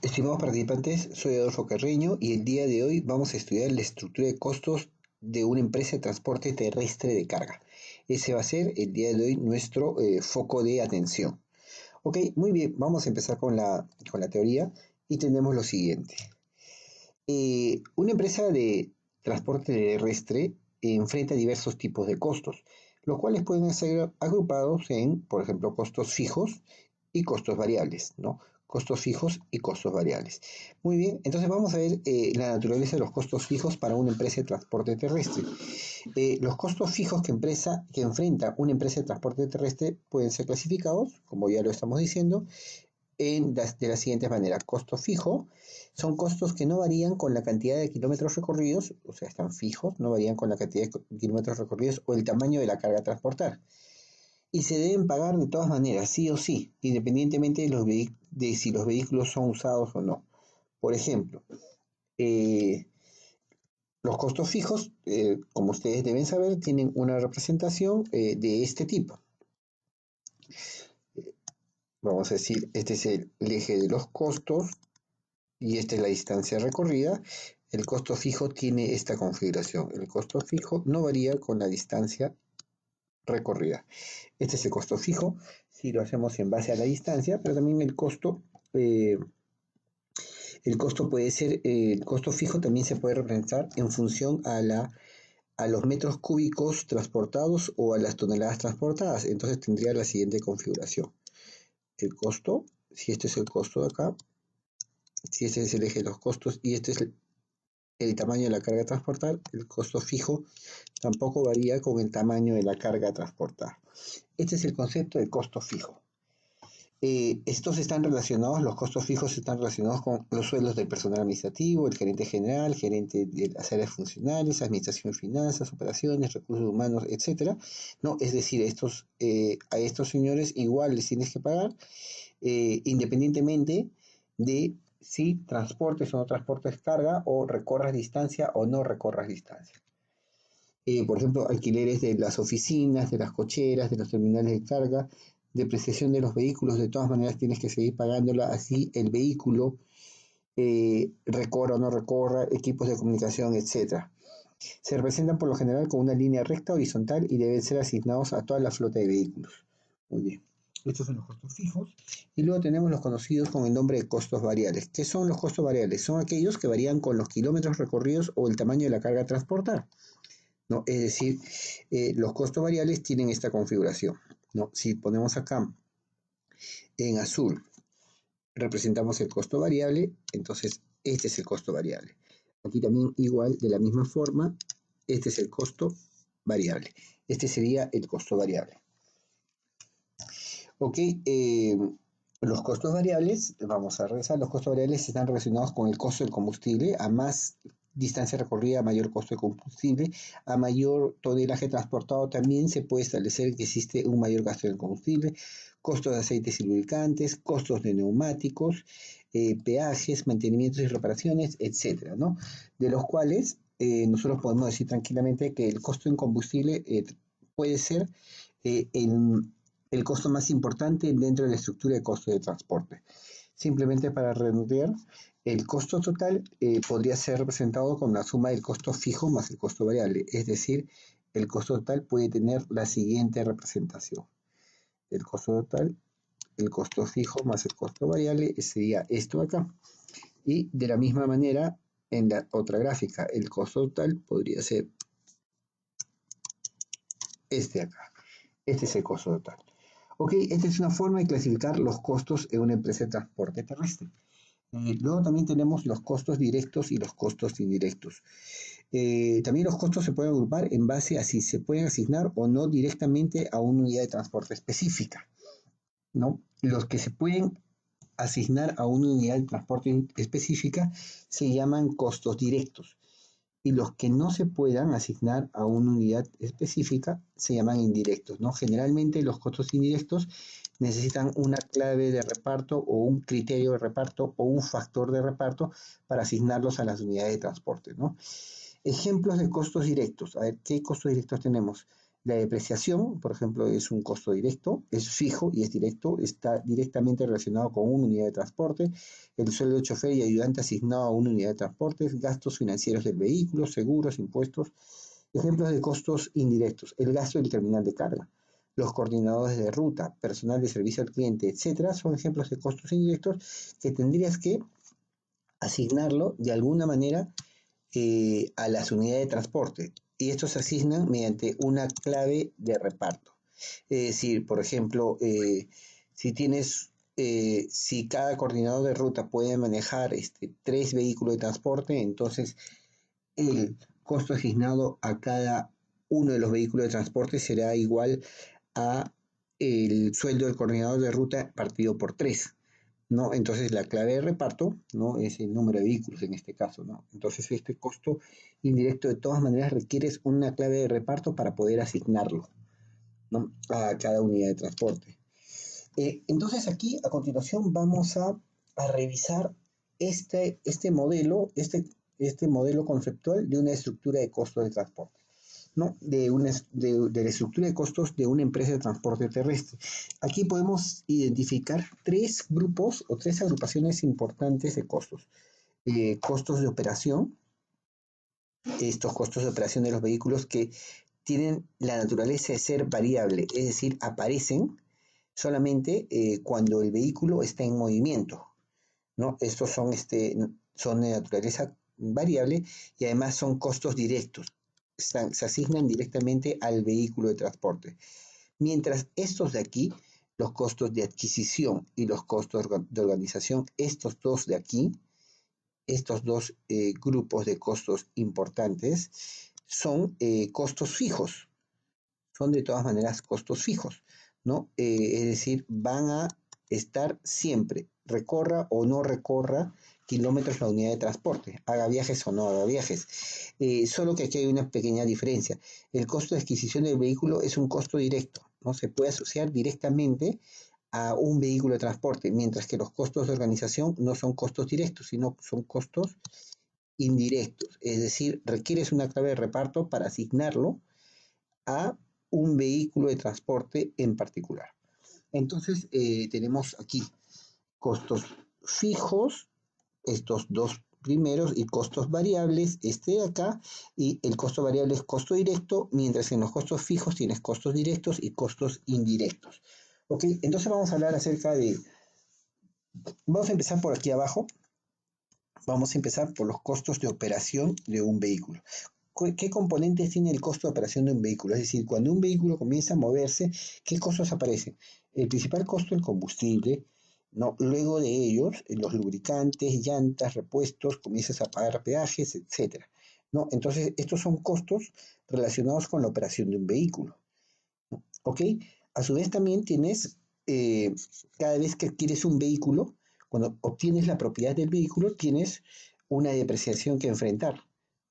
Estimados participantes, soy Adolfo Carreño y el día de hoy vamos a estudiar la estructura de costos de una empresa de transporte terrestre de carga. Ese va a ser el día de hoy nuestro foco de atención. Ok, muy bien, vamos a empezar con la teoría y tenemos lo siguiente. Una empresa de transporte terrestre enfrenta diversos tipos de costos, los cuales pueden ser agrupados en, por ejemplo, costos fijos y costos variables, ¿no? Costos fijos y costos variables. Muy bien, entonces vamos a ver la naturaleza de los costos fijos para una empresa de transporte terrestre. Los costos fijos que enfrenta una empresa de transporte terrestre pueden ser clasificados, como ya lo estamos diciendo, de la siguiente manera. Costo fijo son costos que no varían con la cantidad de kilómetros recorridos, o sea, están fijos, no varían con la cantidad de kilómetros recorridos o el tamaño de la carga a transportar. Y se deben pagar de todas maneras, sí o sí, independientemente de si los vehículos son usados o no. Por ejemplo, eh, los costos fijos, como ustedes deben saber, tienen una representación de este tipo. Vamos a decir, este es el eje de los costos y esta es la distancia recorrida. El costo fijo tiene esta configuración. El costo fijo no varía con la distancia recorrida. Este es el costo fijo, si lo hacemos en base a la distancia, pero también el costo puede ser, el costo fijo también se puede representar en función a los metros cúbicos transportados o a las toneladas transportadas. Entonces tendría la siguiente configuración. El costo, si este es el costo de acá, si este es el eje de los costos y este es el tamaño de la carga a transportar, el costo fijo tampoco varía con el tamaño de la carga a transportar. Este es el concepto de costo fijo. Estos están relacionados, los costos fijos están relacionados con los sueldos del personal administrativo, el gerente general, gerente de las áreas funcionales, administración de finanzas, operaciones, recursos humanos, etcétera. No, es decir, a estos señores igual les tienes que pagar, independientemente de si transportes o no transportes carga o recorras distancia o no recorras distancia. Por ejemplo, alquileres de las oficinas, de las cocheras, de los terminales de carga, depreciación de los vehículos, de todas maneras tienes que seguir pagándola, así el vehículo recorra o no recorra, equipos de comunicación, etcétera. Se representan por lo general con una línea recta horizontal y deben ser asignados a toda la flota de vehículos. Muy bien. Estos son los costos fijos. Y luego tenemos los conocidos con el nombre de costos variables. ¿Qué son los costos variables? Son aquellos que varían con los kilómetros recorridos o el tamaño de la carga a transportar, ¿no? Es decir, los costos variables tienen esta configuración, ¿no? Si ponemos acá en azul, representamos el costo variable, entonces este es el costo variable. Aquí también igual, de la misma forma, este es el costo variable. Este sería el costo variable. Ok, los costos variables, vamos a regresar, los costos variables están relacionados con el costo del combustible. A más distancia recorrida, mayor costo de combustible. A mayor tonelaje transportado también se puede establecer que existe un mayor gasto de combustible. Costos de aceites y lubricantes, costos de neumáticos, peajes, mantenimientos y reparaciones, etcétera, ¿no? De los cuales nosotros podemos decir tranquilamente que el costo en combustible puede ser el costo más importante dentro de la estructura de costo de transporte. Simplemente para redondear, el costo total podría ser representado con la suma del costo fijo más el costo variable, es decir, el costo total puede tener la siguiente representación. El costo total, el costo fijo más el costo variable sería esto acá. Y de la misma manera, en la otra gráfica, el costo total podría ser este acá. Este es el costo total. Ok, esta es una forma de clasificar los costos en una empresa de transporte terrestre. Luego también tenemos los costos directos y los costos indirectos. También los costos se pueden agrupar en base a si se pueden asignar o no directamente a una unidad de transporte específica, ¿no? Los que se pueden asignar a una unidad de transporte específica se llaman costos directos y los que no se puedan asignar a una unidad específica se llaman indirectos, ¿no? Generalmente los costos indirectos necesitan una clave de reparto o un criterio de reparto o un factor de reparto para asignarlos a las unidades de transporte, ¿no? Ejemplos de costos directos. A ver, ¿qué costos directos tenemos? La depreciación, por ejemplo, es un costo directo, es fijo y es directo, está directamente relacionado con una unidad de transporte. El sueldo de chofer y ayudante asignado a una unidad de transporte, gastos financieros del vehículo, seguros, impuestos. Ejemplos de costos indirectos: el gasto del terminal de carga, los coordinadores de ruta, personal de servicio al cliente, etcétera, son ejemplos de costos indirectos que tendrías que asignarlo de alguna manera a las unidades de transporte. Y estos se asignan mediante una clave de reparto. Es decir, por ejemplo, si tienes, si cada coordinador de ruta puede manejar 3 vehículos de transporte, entonces el costo asignado a cada uno de los vehículos de transporte será igual a el sueldo del coordinador de ruta partido por 3. ¿No? Entonces la clave de reparto, ¿no? Es el número de vehículos en este caso, ¿no? Entonces este costo indirecto de todas maneras requieres una clave de reparto para poder asignarlo, ¿no? A cada unidad de transporte. Entonces aquí a continuación vamos a revisar este modelo conceptual de una estructura de costos de transporte. ¿No? De la estructura de costos de una empresa de transporte terrestre. Aquí podemos identificar 3 grupos o 3 agrupaciones importantes de costos. Costos de operación, estos costos de operación de los vehículos que tienen la naturaleza de ser variable, es decir, aparecen solamente cuando el vehículo está en movimiento, ¿no? Estos son de naturaleza variable y además son costos directos, se asignan directamente al vehículo de transporte. Mientras estos de aquí, los costos de adquisición y los costos de organización, estos dos grupos de costos importantes, son costos fijos, son de todas maneras costos fijos, ¿no? Es decir, van a estar siempre, recorra o no recorra kilómetros la unidad de transporte, haga viajes o no haga viajes. Solo que aquí hay una pequeña diferencia. El costo de adquisición del vehículo es un costo directo, ¿no? Se puede asociar directamente a un vehículo de transporte, mientras que los costos de organización no son costos directos, sino son costos indirectos. Es decir, requieres una clave de reparto para asignarlo a un vehículo de transporte en particular. Entonces, tenemos aquí costos fijos, estos dos primeros, y costos variables, este de acá, y el costo variable es costo directo, mientras que en los costos fijos tienes costos directos y costos indirectos. Ok, entonces vamos a hablar acerca de, vamos a empezar por aquí abajo, vamos a empezar por los costos de operación de un vehículo. ¿Qué componentes tiene el costo de operación de un vehículo? Es decir, cuando un vehículo comienza a moverse, ¿qué costos aparecen? El principal costo, el combustible, ¿no? Luego de ellos, los lubricantes, llantas, repuestos, comienzas a pagar peajes, etcétera, ¿no? Entonces, estos son costos relacionados con la operación de un vehículo, ¿ok? A su vez también tienes, cada vez que adquieres un vehículo, cuando obtienes la propiedad del vehículo, tienes una depreciación que enfrentar,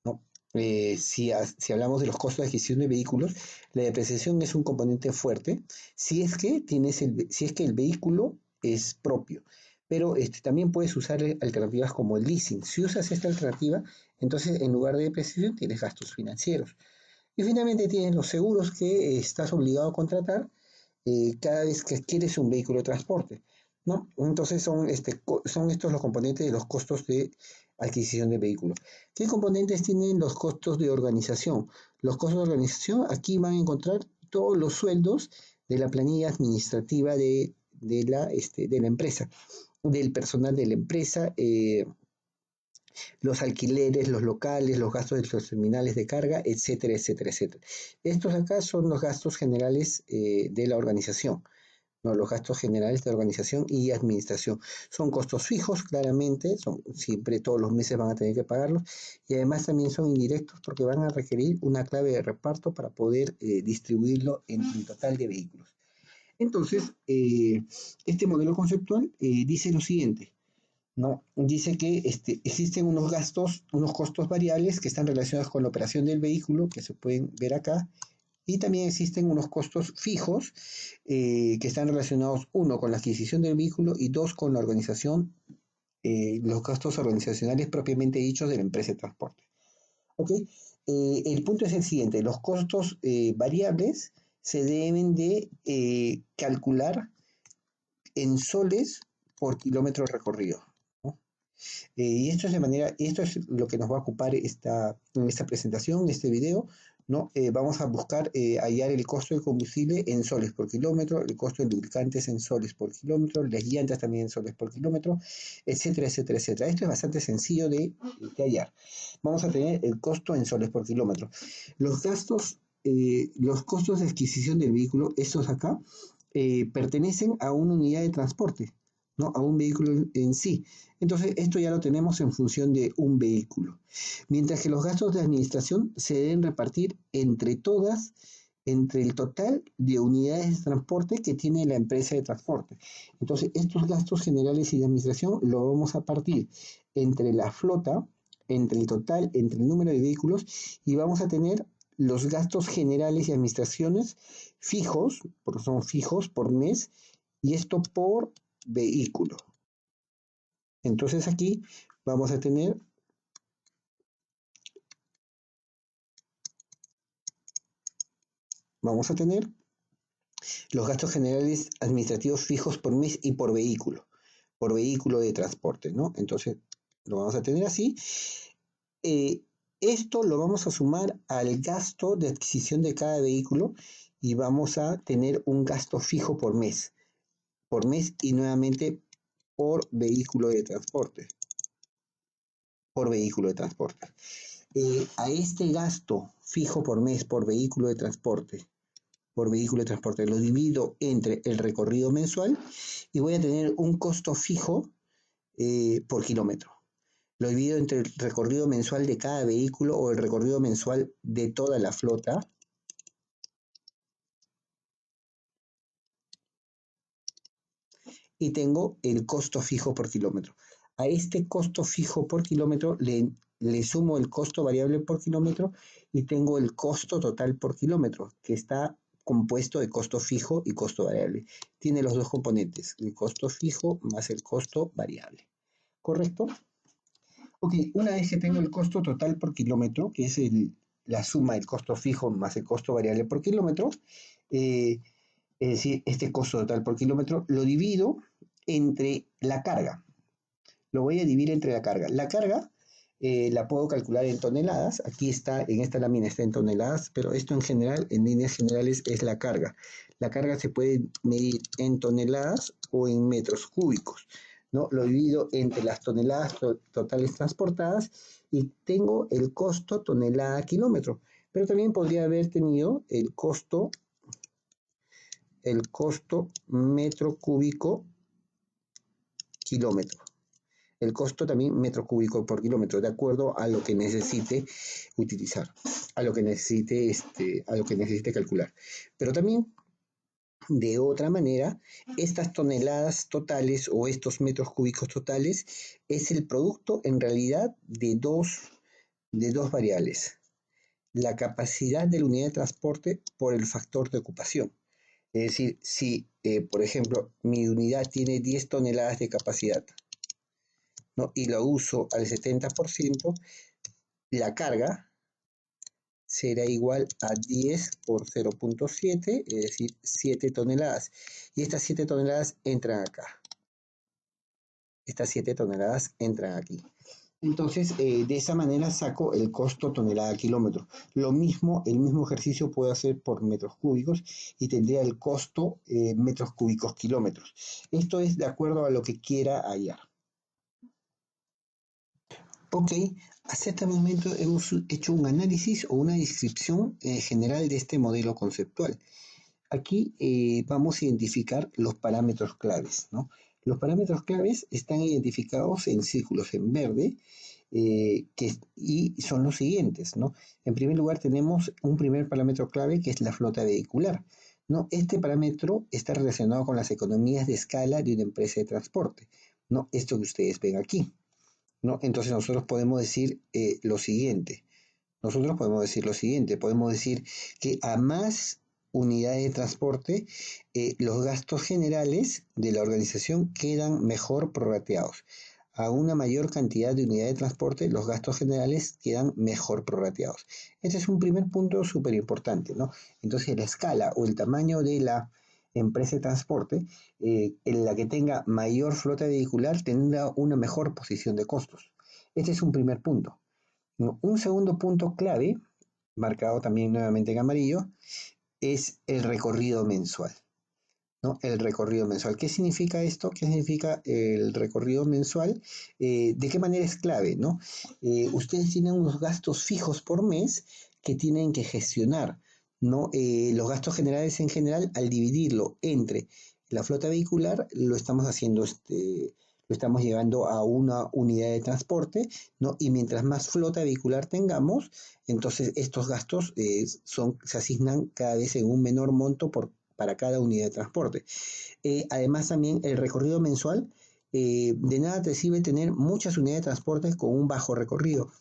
¿no? Si hablamos de los costos de adquisición de vehículos, la depreciación es un componente fuerte si es que si es que el vehículo es propio. Pero también puedes usar alternativas como el leasing. Si usas esta alternativa, entonces en lugar de depreciación tienes gastos financieros. Y finalmente tienes los seguros que estás obligado a contratar cada vez que adquieres un vehículo de transporte, ¿no? Entonces son estos los componentes de los costos de adquisición de vehículos. ¿Qué componentes tienen los costos de organización? Los costos de organización, aquí van a encontrar todos los sueldos de la planilla administrativa de la empresa, del personal de la empresa, los alquileres, los locales, los gastos de los terminales de carga, etcétera, etcétera, etcétera. Estos acá son los gastos generales de la organización, ¿no? Los gastos generales de organización y administración. Son costos fijos, claramente, siempre todos los meses van a tener que pagarlos, y además también son indirectos porque van a requerir una clave de reparto para poder distribuirlo en el total de vehículos. Entonces, este modelo conceptual dice lo siguiente. ¿No? Dice que existen unos gastos, unos costos variables que están relacionados con la operación del vehículo, que se pueden ver acá, y también existen unos costos fijos que están relacionados, uno, con la adquisición del vehículo y dos, con la organización, los gastos organizacionales propiamente dichos de la empresa de transporte. ¿Ok? El punto es el siguiente, los costos variables se deben de calcular en soles por kilómetro recorrido, ¿no? Y esto es de manera, esto es lo que nos va a ocupar en esta presentación, este video, ¿no? Vamos a buscar hallar el costo del combustible en soles por kilómetro, el costo de lubricantes en soles por kilómetro, las llantas también en soles por kilómetro, etcétera, etcétera, etcétera. Esto es bastante sencillo de hallar. Vamos a tener el costo en soles por kilómetro. Los gastos, los costos de adquisición del vehículo, estos acá, pertenecen a una unidad de transporte, ¿no? A un vehículo en sí. Entonces, esto ya lo tenemos en función de un vehículo. Mientras que los gastos de administración se deben repartir entre todas, entre el total de unidades de transporte que tiene la empresa de transporte. Entonces, estos gastos generales y de administración lo vamos a partir entre la flota, entre el total, entre el número de vehículos y vamos a tener los gastos generales y administraciones fijos, porque son fijos por mes, y esto por vehículo. Entonces aquí vamos a tener los gastos generales administrativos fijos por mes y por vehículo de transporte, ¿no? Entonces lo vamos a tener así. Esto lo vamos a sumar al gasto de adquisición de cada vehículo y vamos a tener un gasto fijo por mes y nuevamente por vehículo de transporte. A este gasto fijo por mes por vehículo de transporte, lo divido entre el recorrido mensual y voy a tener un costo fijo por kilómetro. Lo divido entre el recorrido mensual de cada vehículo o el recorrido mensual de toda la flota. Y tengo el costo fijo por kilómetro. A este costo fijo por kilómetro le sumo el costo variable por kilómetro y tengo el costo total por kilómetro, que está compuesto de costo fijo y costo variable. Tiene los dos componentes, el costo fijo más el costo variable. ¿Correcto? Ok, una vez que tengo el costo total por kilómetro, que es la suma del costo fijo más el costo variable por kilómetro, es decir, este costo total por kilómetro, lo divido entre la carga. Lo voy a dividir entre la carga. La carga la puedo calcular en toneladas. Aquí está, en esta lámina está en toneladas, pero esto en general, en líneas generales, es la carga. La carga se puede medir en toneladas o en metros cúbicos, ¿no? Lo divido entre las toneladas totales transportadas y tengo el costo tonelada kilómetro. Pero también podría haber tenido el costo metro cúbico kilómetro. El costo también metro cúbico por kilómetro, de acuerdo a lo que necesite utilizar, a lo que necesite calcular. Pero también, de otra manera, estas toneladas totales o estos metros cúbicos totales es el producto en realidad de dos variables. La capacidad de la unidad de transporte por el factor de ocupación. Es decir, si, por ejemplo, mi unidad tiene 10 toneladas de capacidad, ¿no? Y lo uso al 70%, la carga será igual a 10 por 0.7, es decir, 7 toneladas. Y estas 7 toneladas entran acá. Estas 7 toneladas entran aquí. Entonces, de esa manera saco el costo tonelada kilómetro. Lo mismo, el mismo ejercicio puedo hacer por metros cúbicos y tendría el costo metros cúbicos kilómetros. Esto es de acuerdo a lo que quiera hallar. Ok, hasta este momento hemos hecho un análisis o una descripción general de este modelo conceptual. Aquí vamos a identificar los parámetros claves, ¿no? Los parámetros claves están identificados en círculos en verde y son los siguientes, ¿no? En primer lugar tenemos un primer parámetro clave que es la flota vehicular, ¿no? Este parámetro está relacionado con las economías de escala de una empresa de transporte, ¿no? Esto que ustedes ven aquí, ¿no? Entonces nosotros podemos decir lo siguiente. Podemos decir que a más unidades de transporte, los gastos generales de la organización quedan mejor prorrateados. a una mayor cantidad de unidades de transporte, los gastos generales quedan mejor prorrateados. Este es un primer punto súper importante, ¿no? Entonces, la escala o el tamaño de la empresa de transporte, en la que tenga mayor flota vehicular, tendrá una mejor posición de costos. Este es un primer punto, ¿no? Un segundo punto clave, marcado también nuevamente en amarillo, es el recorrido mensual. ¿No? El recorrido mensual. ¿Qué significa esto? ¿Qué significa el recorrido mensual? ¿De qué manera es clave? ¿No? Ustedes tienen unos gastos fijos por mes que tienen que gestionar. ¿No? Los gastos generales en general, al dividirlo entre la flota vehicular, lo estamos haciendo, lo estamos llevando a una unidad de transporte, ¿no? Y mientras más flota vehicular tengamos, entonces estos gastos se asignan cada vez en un menor monto para cada unidad de transporte. Además también el recorrido mensual, de nada te sirve tener muchas unidades de transporte con un bajo recorrido.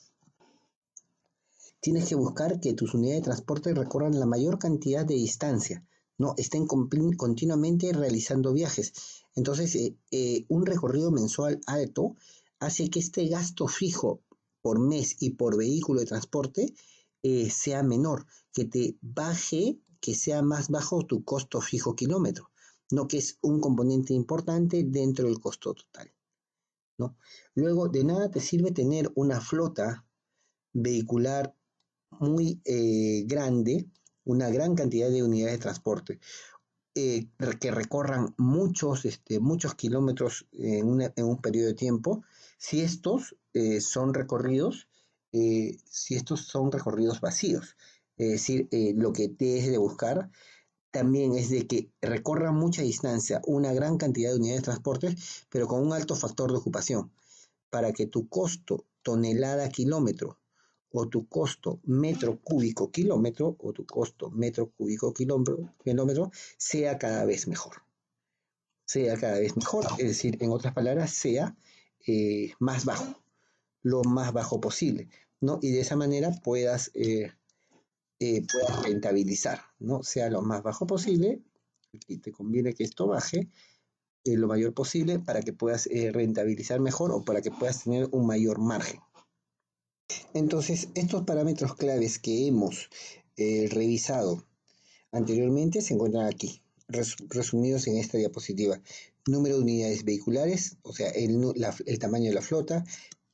Tienes que buscar que tus unidades de transporte recorran la mayor cantidad de distancia, no estén continuamente realizando viajes. Entonces, un recorrido mensual alto hace que este gasto fijo por mes y por vehículo de transporte sea menor, que te baje, que sea más bajo tu costo fijo kilómetro, ¿no? Que es un componente importante dentro del costo total, ¿no? Luego, de nada te sirve tener una flota vehicular muy grande, una gran cantidad de unidades de transporte, que recorran muchos kilómetros en un periodo de tiempo, si estos son recorridos, si estos son recorridos vacíos. Es decir, lo que debes de buscar también es de que recorran mucha distancia, una gran cantidad de unidades de transporte, pero con un alto factor de ocupación, para que tu costo tonelada kilómetro o tu costo metro cúbico kilómetro o tu costo metro cúbico kilómetro sea cada vez mejor. Sea cada vez mejor, es decir, en otras palabras, sea más bajo, lo más bajo posible, ¿no? Y de esa manera puedas rentabilizar, ¿no? Sea lo más bajo posible y te conviene que esto baje lo mayor posible para que puedas rentabilizar mejor o para que puedas tener un mayor margen. Entonces, estos parámetros claves que hemos revisado anteriormente se encuentran aquí, resumidos en esta diapositiva. Número de unidades vehiculares, o sea, el tamaño de la flota,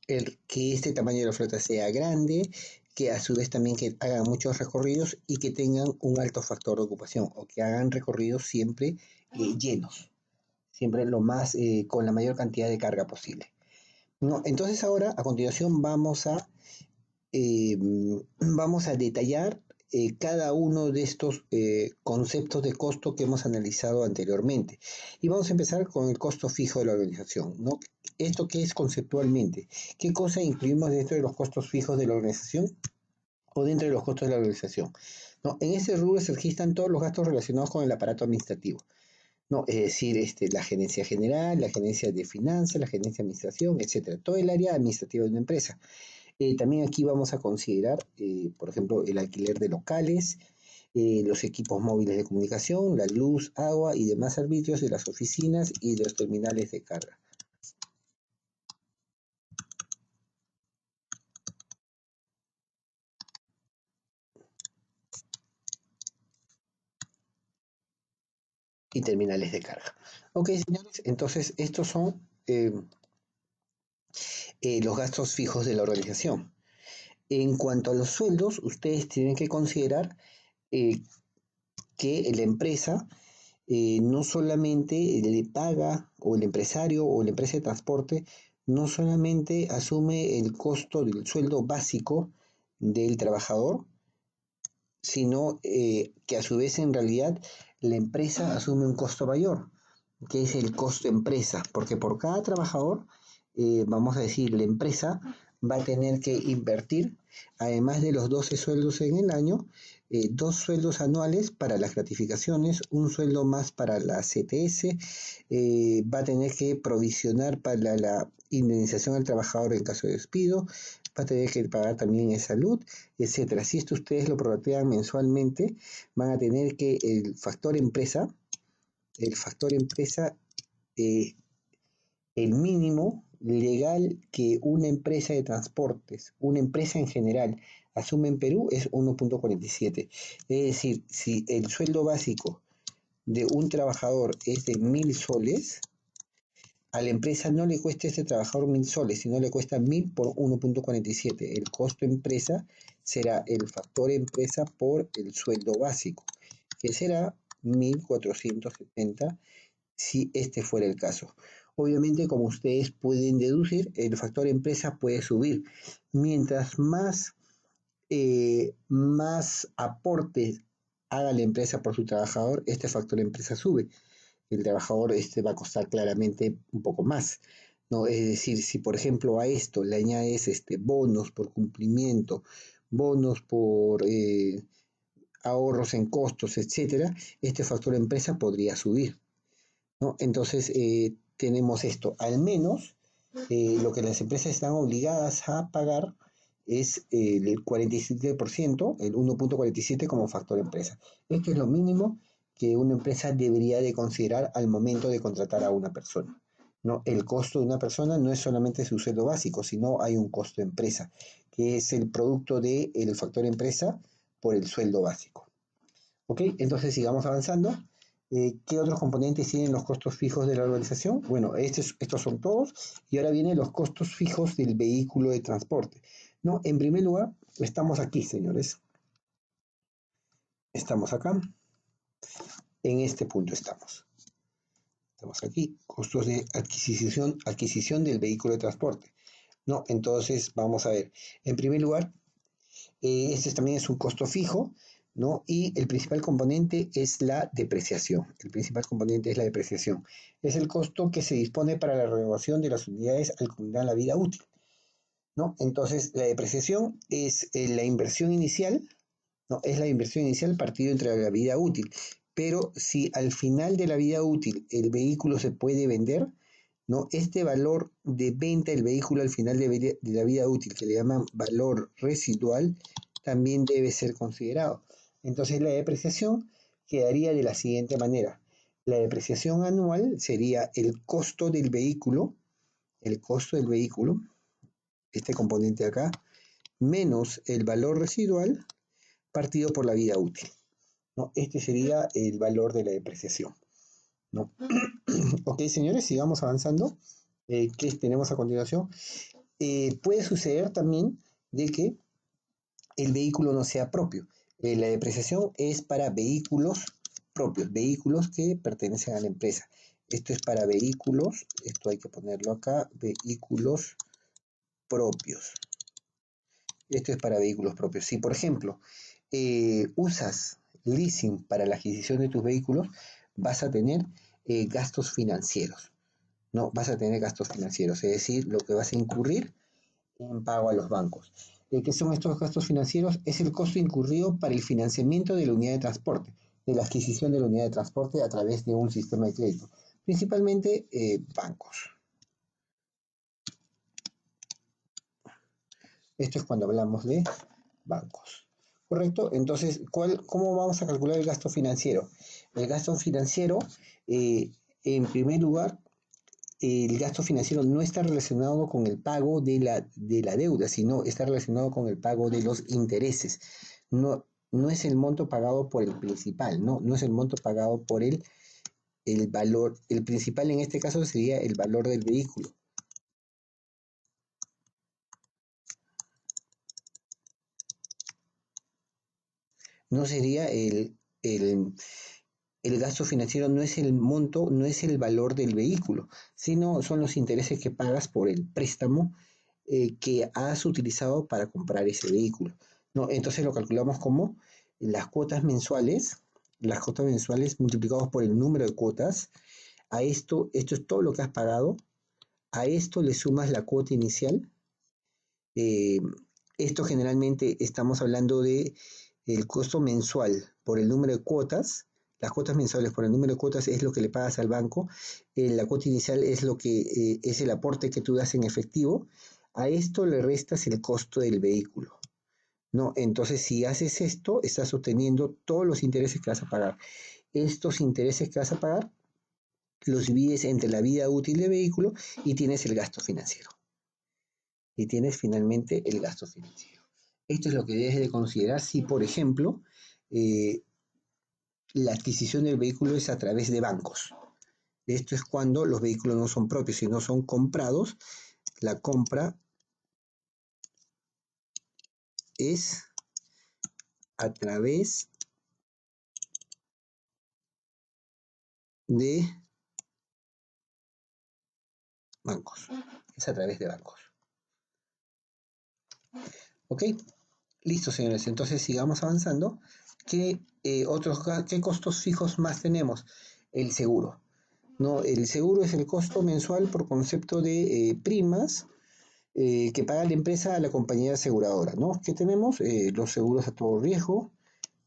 que este tamaño de la flota sea grande, que a su vez también que hagan muchos recorridos y que tengan un alto factor de ocupación o que hagan recorridos siempre llenos, siempre con la mayor cantidad de carga posible. ¿No? Entonces ahora, a continuación, eh, vamos a detallar cada uno de estos conceptos de costo que hemos analizado anteriormente. Y vamos a empezar con el costo fijo de la organización, ¿no? ¿Esto qué es conceptualmente? ¿Qué cosa incluimos dentro de los costos fijos de la organización o dentro de los costos de la organización? ¿No? En ese rubro se registran todos los gastos relacionados con el aparato administrativo. No, es decir, la gerencia general, la gerencia de finanzas, la gerencia de administración, etcétera, todo el área administrativa de una empresa. También aquí vamos a considerar, por ejemplo, el alquiler de locales, los equipos móviles de comunicación, la luz, agua y demás servicios de las oficinas y de los terminales de carga. Y terminales de carga. Ok, señores, entonces estos son los gastos fijos de la organización. En cuanto a los sueldos, ustedes tienen que considerar eh, que la empresa no solamente le paga, o el empresario o la empresa de transporte, no solamente asume el costo del sueldo básico del trabajador, sino que a su vez en realidad la empresa asume un costo mayor, que es el costo empresa, porque por cada trabajador, vamos a decir, la empresa va a tener que invertir, además de los 12 sueldos en el año, dos sueldos anuales para las gratificaciones, un sueldo más para la CTS, va a tener que provisionar para la indemnización al trabajador en caso de despido, va a tener que pagar también en salud, etcétera. Si esto ustedes lo prorratean mensualmente, van a tener que el factor empresa, eh, el mínimo legal que una empresa de transportes, una empresa en general, asume en Perú es 1.47. Es decir, si el sueldo básico de un trabajador es de 1.000 soles, a la empresa no le cuesta ese trabajador 1.000 soles, sino le cuesta 1.000 por 1.47. El costo empresa será el factor empresa por el sueldo básico, que será 1.470 si este fuera el caso. Obviamente, como ustedes pueden deducir, el factor empresa puede subir. Mientras más aportes haga la empresa por su trabajador, este factor empresa sube. El trabajador va a costar claramente un poco más, ¿no? Es decir, si por ejemplo a esto le añades bonos por cumplimiento, bonos por ahorros en costos, etcétera, este factor empresa podría subir, ¿no? Entonces, tenemos esto, al menos lo que las empresas están obligadas a pagar es el 47%, el 1.47 como factor empresa. Esto es lo mínimo que una empresa debería de considerar al momento de contratar a una persona, ¿no? El costo de una persona no es solamente su sueldo básico, sino hay un costo empresa, que es el producto del factor empresa por el sueldo básico. ¿Ok? Entonces sigamos avanzando. ¿Qué otros componentes tienen los costos fijos de la organización? Bueno, estos son todos. Y ahora vienen los costos fijos del vehículo de transporte. ¿No? En primer lugar, estamos aquí, señores. Estamos acá. En este punto estamos. Estamos aquí. Costos de adquisición del vehículo de transporte. ¿No? Entonces, vamos a ver. En primer lugar, este también es un costo fijo, ¿no? Y el principal componente es la depreciación. El principal componente es la depreciación. Es el costo que se dispone para la renovación de las unidades al culminar la vida útil, ¿no? Entonces, la depreciación es la inversión inicial, ¿no? Es la inversión inicial partido entre la vida útil. Pero si al final de la vida útil el vehículo se puede vender, ¿no? Este valor de venta del vehículo al final de la vida útil, que le llaman valor residual, también debe ser considerado. Entonces la depreciación quedaría de la siguiente manera. La depreciación anual sería el costo del vehículo, este componente de acá, menos el valor residual partido por la vida útil, ¿no? Este sería el valor de la depreciación, ¿no? Ok, señores, sigamos avanzando. ¿Qué tenemos a continuación? Puede suceder también de que el vehículo no sea propio. La depreciación es para vehículos propios, vehículos que pertenecen a la empresa. Esto es para vehículos, esto hay que ponerlo acá, vehículos propios. Esto es para vehículos propios. Si, por ejemplo, usas leasing para la adquisición de tus vehículos, vas a tener gastos financieros. No, vas a tener gastos financieros, es decir, lo que vas a incurrir en pago a los bancos. ¿Qué son estos gastos financieros? Es el costo incurrido para el financiamiento de la unidad de transporte, de la adquisición de la unidad de transporte a través de un sistema de crédito, principalmente bancos. Esto es cuando hablamos de bancos. ¿Correcto? Entonces, ¿cómo vamos a calcular el gasto financiero? El gasto financiero, en primer lugar, el gasto financiero no está relacionado con el pago de la deuda, sino está relacionado con el pago de los intereses. No, no es el monto pagado por el principal, no es el monto pagado por el valor. El principal en este caso sería el valor del vehículo. No sería el gasto financiero, no es el monto, no es el valor del vehículo, sino son los intereses que pagas por el préstamo que has utilizado para comprar ese vehículo, ¿no? Entonces lo calculamos como las cuotas mensuales multiplicados por el número de cuotas. Esto es todo lo que has pagado. A esto le sumas la cuota inicial. Eh, Esto generalmente estamos hablando de el costo mensual por el número de cuotas. Las cuotas mensuales por el número de cuotas es lo que le pagas al banco. La cuota inicial es lo que es el aporte que tú das en efectivo. A esto le restas el costo del vehículo, ¿no? Entonces, si haces esto, estás obteniendo todos los intereses que vas a pagar. Estos intereses que vas a pagar los divides entre la vida útil del vehículo y tienes el gasto financiero. Y tienes finalmente el gasto financiero. Esto es lo que debes de considerar si, por ejemplo, eh, la adquisición del vehículo es a través de bancos. Esto es cuando los vehículos no son propios, sino son comprados. La compra es a través de bancos. Es a través de bancos. ¿Ok? Listo, señores. Entonces sigamos avanzando. ¿Qué costos fijos más tenemos? El seguro. ¿No? El seguro es el costo mensual por concepto de primas que paga la empresa a la compañía aseguradora, ¿no? ¿Qué tenemos? Los seguros a todo riesgo,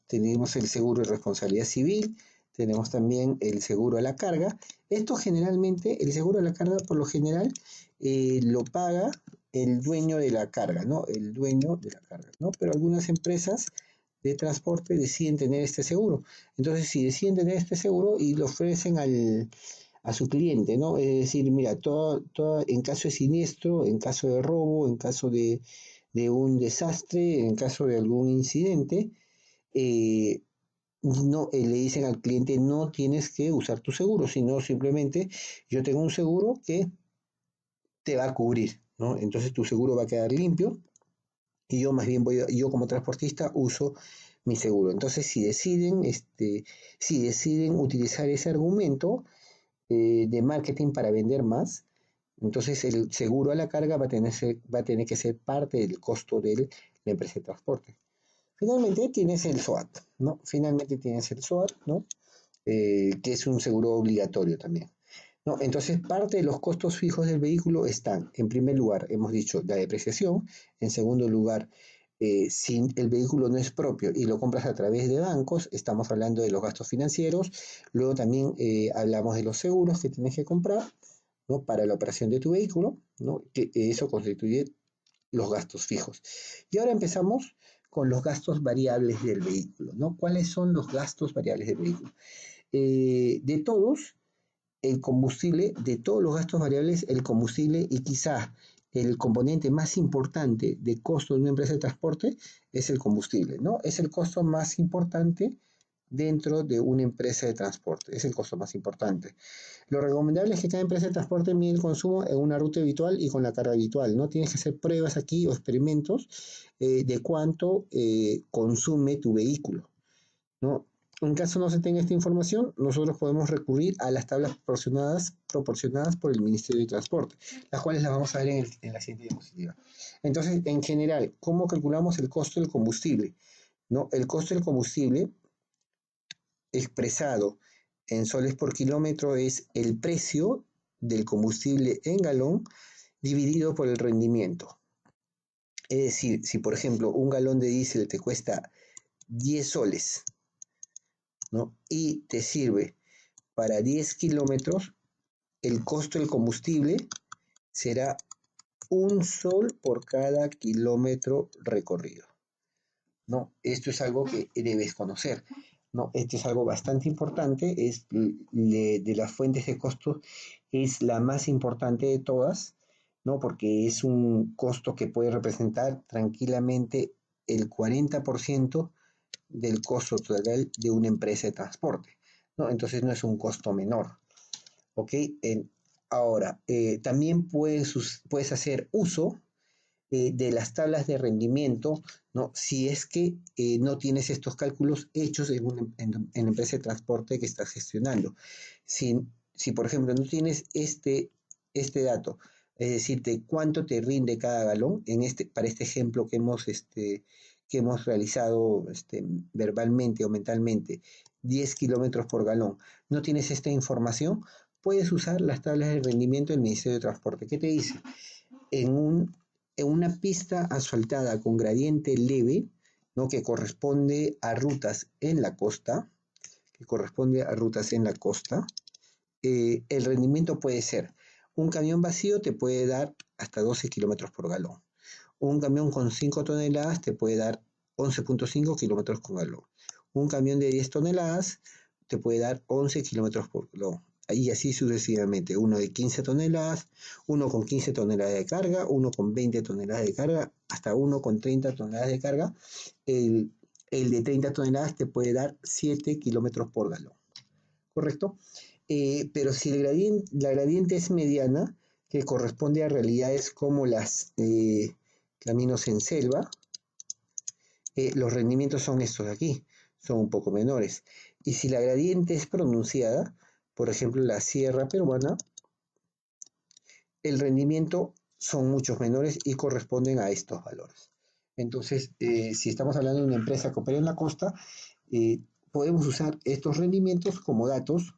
tenemos el seguro de responsabilidad civil, tenemos también el seguro a la carga. Esto generalmente, el seguro a la carga por lo general lo paga el dueño de la carga, ¿no? El dueño de la carga, ¿no? Pero algunas empresas de transporte deciden tener este seguro. Entonces, si deciden tener este seguro y lo ofrecen a su cliente, ¿no? Es decir, mira, en caso de siniestro, en caso de robo, en caso de un desastre, en caso de algún incidente, eh, no, le dicen al cliente no tienes que usar tu seguro, sino simplemente yo tengo un seguro que te va a cubrir, ¿no? Entonces tu seguro va a quedar limpio y yo más bien yo como transportista uso mi seguro. Entonces si deciden utilizar ese argumento de marketing para vender más, entonces el seguro a la carga va a tener que ser parte del costo de la empresa de transporte. Finalmente tienes el SOAT, ¿no? Finalmente tienes el SOAT, ¿no? Que es un seguro obligatorio también. ¿No? Entonces, parte de los costos fijos del vehículo están, en primer lugar, hemos dicho, la depreciación, en segundo lugar, si el vehículo no es propio y lo compras a través de bancos, estamos hablando de los gastos financieros, luego también hablamos de los seguros que tienes que comprar, ¿no? Para la operación de tu vehículo, ¿no? Que eso constituye los gastos fijos. Y ahora empezamos con los gastos variables del vehículo, ¿no? ¿Cuáles son los gastos variables del vehículo? De todos, el combustible, de todos los gastos variables, el combustible y quizás el componente más importante de costo de una empresa de transporte es el combustible, ¿no? Es el costo más importante dentro de una empresa de transporte, es el costo más importante. Lo recomendable es que cada empresa de transporte mide el consumo en una ruta habitual y con la carga habitual, ¿no? Tienes que hacer pruebas aquí o experimentos de cuánto consume tu vehículo, ¿no? En caso no se tenga esta información, nosotros podemos recurrir a las tablas proporcionadas por el Ministerio de Transporte, las cuales las vamos a ver en la siguiente diapositiva. Entonces, en general, ¿cómo calculamos el costo del combustible? ¿No? El costo del combustible expresado en soles por kilómetro es el precio del combustible en galón dividido por el rendimiento. Es decir, si por ejemplo un galón de diésel te cuesta 10 soles, ¿no? Y te sirve para 10 kilómetros, el costo del combustible será un sol por cada kilómetro recorrido, ¿no? Esto es algo que debes conocer, ¿no? Esto es algo bastante importante, de las fuentes de costos es la más importante de todas, ¿no? Porque es un costo que puede representar tranquilamente el 40% del costo total de una empresa de transporte, ¿no? Entonces no es un costo menor, ¿ok? Ahora, también puedes hacer uso de las tablas de rendimiento, ¿no? Si es que no tienes estos cálculos hechos en la empresa de transporte que estás gestionando. Si, por ejemplo, no tienes este dato, es decir, de cuánto te rinde cada galón, para este ejemplo que hemos realizado verbalmente o mentalmente, 10 kilómetros por galón, no tienes esta información, puedes usar las tablas de rendimiento del Ministerio de Transporte. ¿Qué te dice? En un en una pista asfaltada con gradiente leve, ¿no? Que corresponde a rutas en la costa, el rendimiento puede ser, un camión vacío te puede dar hasta 12 kilómetros por galón. Un camión con 5 toneladas te puede dar 11.5 kilómetros por galón. Un camión de 10 toneladas te puede dar 11 kilómetros por galón. y así sucesivamente. Uno de 15 toneladas, uno con 15 toneladas de carga, uno con 20 toneladas de carga, hasta uno con 30 toneladas de carga. El, el de 30 toneladas te puede dar 7 kilómetros por galón, ¿correcto? Pero si la gradiente es mediana, que corresponde a realidades como las caminos en selva, los rendimientos son estos de aquí, son un poco menores. Y si la gradiente es pronunciada, por ejemplo la sierra peruana, el rendimiento son muchos menores y corresponden a estos valores. Entonces, si estamos hablando de una empresa que opera en la costa, eh, podemos usar estos rendimientos como datos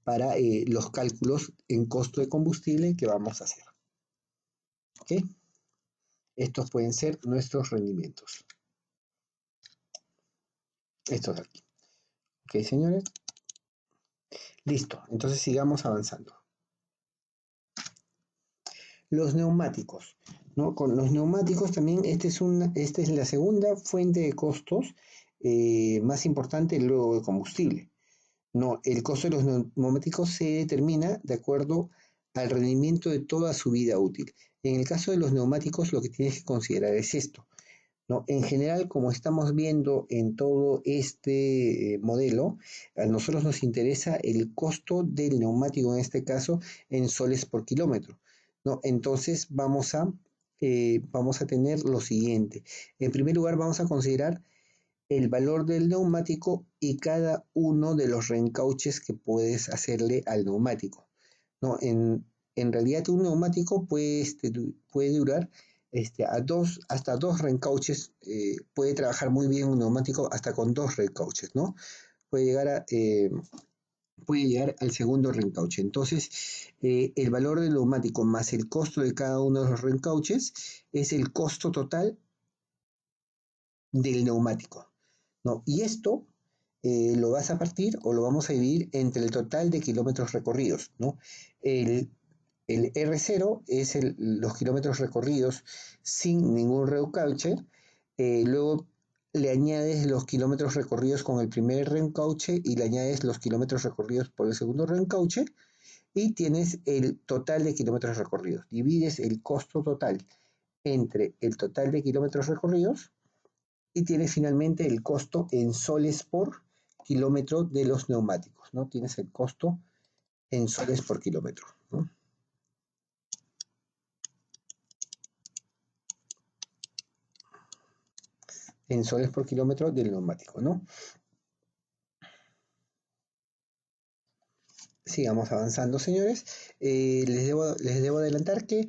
para los cálculos en costo de combustible que vamos a hacer. ¿Ok? Estos pueden ser nuestros rendimientos. Estos de aquí. ¿Ok, señores? Listo. Entonces sigamos avanzando. Los neumáticos, ¿no? Con los neumáticos también, esta es la segunda fuente de costos más importante luego de combustible. No, el costo de los neumáticos se determina de acuerdo al rendimiento de toda su vida útil. En el caso de los neumáticos, lo que tienes que considerar es esto, ¿no? En general, como estamos viendo en todo este modelo, a nosotros nos interesa el costo del neumático, en este caso, en soles por kilómetro, ¿no? Entonces vamos a tener lo siguiente. En primer lugar, vamos a considerar el valor del neumático y cada uno de los reencauches que puedes hacerle al neumático, ¿no? En realidad un neumático puede durar hasta dos reencauches, puede trabajar muy bien un neumático hasta con dos reencauches, ¿no? Puede llegar a, eh, puede llegar al segundo reencauche. Entonces, el valor del neumático más el costo de cada uno de los reencauches es el costo total del neumático, ¿no? Y esto lo vas a partir o lo vamos a dividir entre el total de kilómetros recorridos, ¿no? El, el R0 es los kilómetros recorridos sin ningún reencauche, luego le añades los kilómetros recorridos con el primer reencauche y le añades los kilómetros recorridos por el segundo reencauche y tienes el total de kilómetros recorridos. Divides el costo total entre el total de kilómetros recorridos y tienes finalmente el costo en soles por kilómetro de los neumáticos, ¿no? Tienes el costo en soles por kilómetro, ¿no? En soles por kilómetro del neumático, ¿no? Sigamos avanzando, señores. Les debo adelantar que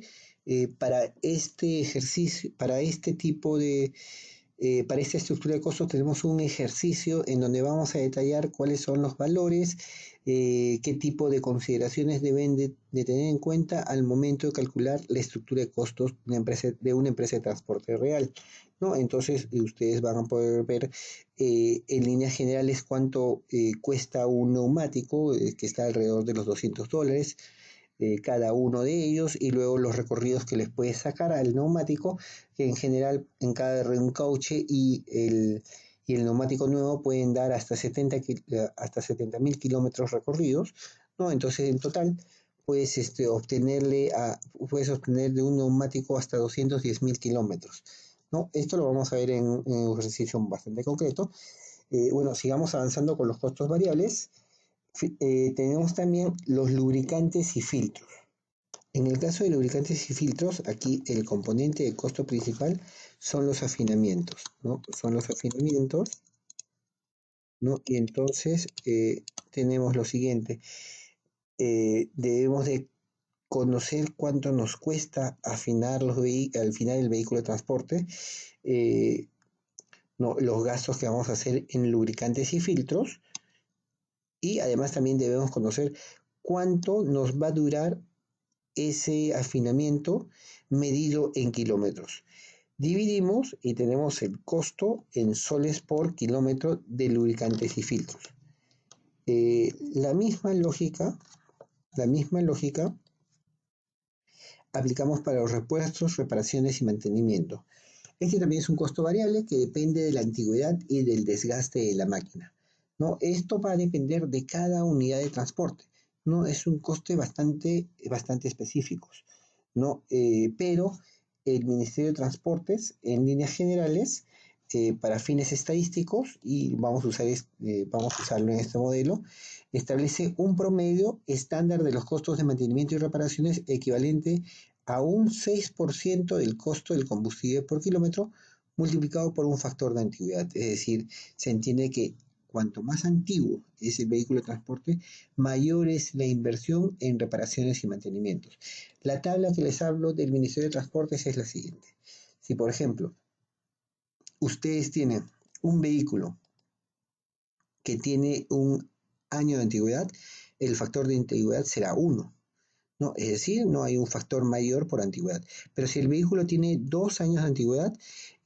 para este ejercicio, para este tipo de para esta estructura de costos tenemos un ejercicio en donde vamos a detallar cuáles son los valores, qué tipo de consideraciones deben de tener en cuenta al momento de calcular la estructura de costos de una empresa de transporte real, ¿no? Entonces ustedes van a poder ver en líneas generales cuánto cuesta un neumático, que está alrededor de los $200, cada uno de ellos y luego los recorridos que les puedes sacar al neumático, que en general en cada reencauche y el neumático nuevo pueden dar hasta 70.000 kilómetros recorridos, ¿no? Entonces en total puedes, puedes obtener de un neumático hasta 210.000 kilómetros, ¿no? Esto lo vamos a ver en un ejercicio bastante concreto. Bueno, sigamos avanzando con los costos variables. Tenemos también los lubricantes y filtros. En el caso de lubricantes y filtros, aquí el componente de costo principal son los afinamientos, ¿no? Son los afinamientos, ¿no? Y entonces tenemos lo siguiente, debemos de conocer cuánto nos cuesta afinar al final el vehículo de transporte, eh, no, los gastos que vamos a hacer en lubricantes y filtros, y además también debemos conocer cuánto nos va a durar ese afinamiento medido en kilómetros. Dividimos y tenemos el costo en soles por kilómetro de lubricantes y filtros. La misma lógica aplicamos para los repuestos, reparaciones y mantenimiento. Este también es un costo variable que depende de la antigüedad y del desgaste de la máquina, ¿no? Esto va a depender de cada unidad de transporte. ¿no? Es un coste bastante específico, ¿no? Pero el Ministerio de Transportes, en líneas generales, para fines estadísticos, y vamos a usarlo en este modelo, establece un promedio estándar de los costos de mantenimiento y reparaciones equivalente a un 6% del costo del combustible por kilómetro multiplicado por un factor de antigüedad. Es decir, se entiende que cuanto más antiguo es el vehículo de transporte, mayor es la inversión en reparaciones y mantenimientos. La tabla que les hablo del Ministerio de Transportes es la siguiente. Si, por ejemplo, ustedes tienen un vehículo que tiene un año de antigüedad, el factor de antigüedad será 1. ¿No? Es decir, no hay un factor mayor por antigüedad. Pero si el vehículo tiene 2 años de antigüedad,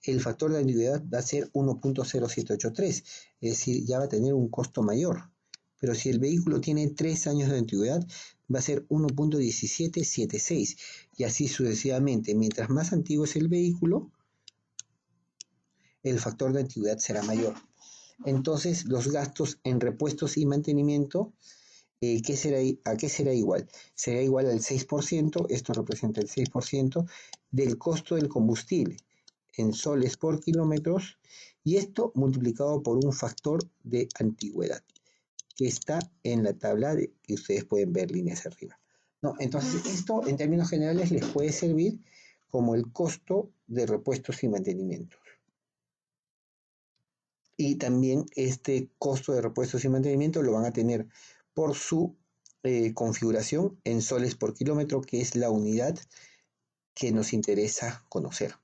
el factor de antigüedad va a ser 1.0783, es decir, ya va a tener un costo mayor. Pero si el vehículo tiene 3 años de antigüedad, va a ser 1.1776 y así sucesivamente. Mientras más antiguo es el vehículo, el factor de antigüedad será mayor. Entonces, los gastos en repuestos y mantenimiento, ¿a qué será igual? Será igual al 6%, esto representa el 6% del costo del combustible en soles por kilómetros, y esto multiplicado por un factor de antigüedad que está en la tabla que ustedes pueden ver líneas arriba. ¿No? Entonces, esto en términos generales les puede servir como el costo de repuestos y mantenimientos. Y también este costo de repuestos y mantenimiento lo van a tener por su configuración en soles por kilómetro, que es la unidad que nos interesa conocer.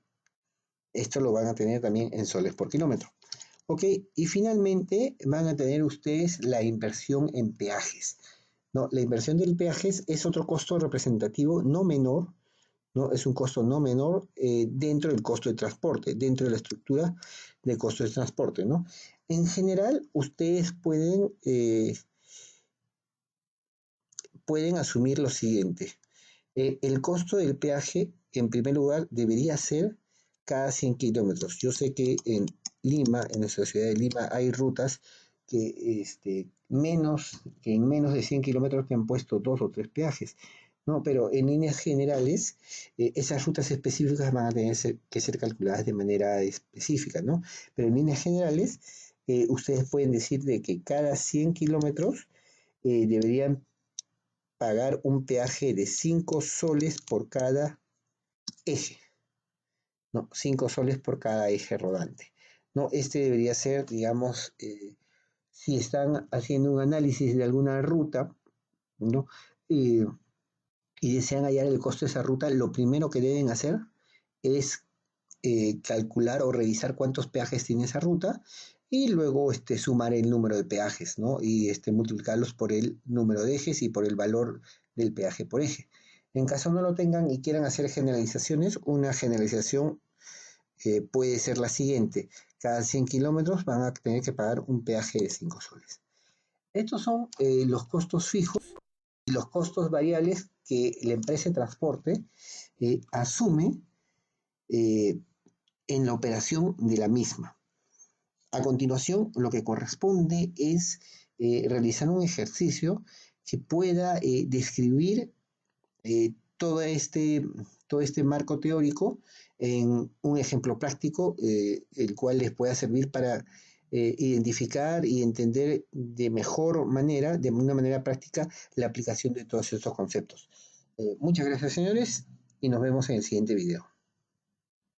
Esto lo van a tener también en soles por kilómetro. Ok, y finalmente van a tener ustedes la inversión en peajes. ¿No? La inversión del peajes es otro costo representativo no menor, ¿no? Es un costo no menor dentro del costo de transporte, dentro de la estructura de costos de transporte, ¿no? En general, ustedes pueden asumir lo siguiente. El costo del peaje, en primer lugar, debería ser cada 100 kilómetros. Yo sé que en Lima, en nuestra ciudad de Lima, hay rutas que en menos de 100 kilómetros que han puesto 2 o 3 peajes. No, pero en líneas generales, esas rutas específicas van a tener que ser calculadas de manera específica, ¿no? Pero en líneas generales, ustedes pueden decir de que cada 100 kilómetros deberían pagar un peaje de 5 soles por cada eje, ¿no? 5 soles por cada eje rodante, ¿no? Este debería ser, digamos, si están haciendo un análisis de alguna ruta, ¿no? Eh, y desean hallar el costo de esa ruta, lo primero que deben hacer es calcular o revisar cuántos peajes tiene esa ruta y luego sumar el número de peajes, ¿no? Y multiplicarlos por el número de ejes y por el valor del peaje por eje. En caso no lo tengan y quieran hacer generalizaciones, una generalización puede ser la siguiente. Cada 100 kilómetros van a tener que pagar un peaje de 5 soles. Estos son los costos fijos y los costos variables que la empresa de transporte asume eh, en la operación de la misma. A continuación, lo que corresponde es realizar un ejercicio que pueda describir eh, todo, este, todo este marco teórico en un ejemplo práctico, el cual les pueda servir para identificar y entender de una manera práctica, la aplicación de todos estos conceptos. Muchas gracias, señores, y nos vemos en el siguiente video.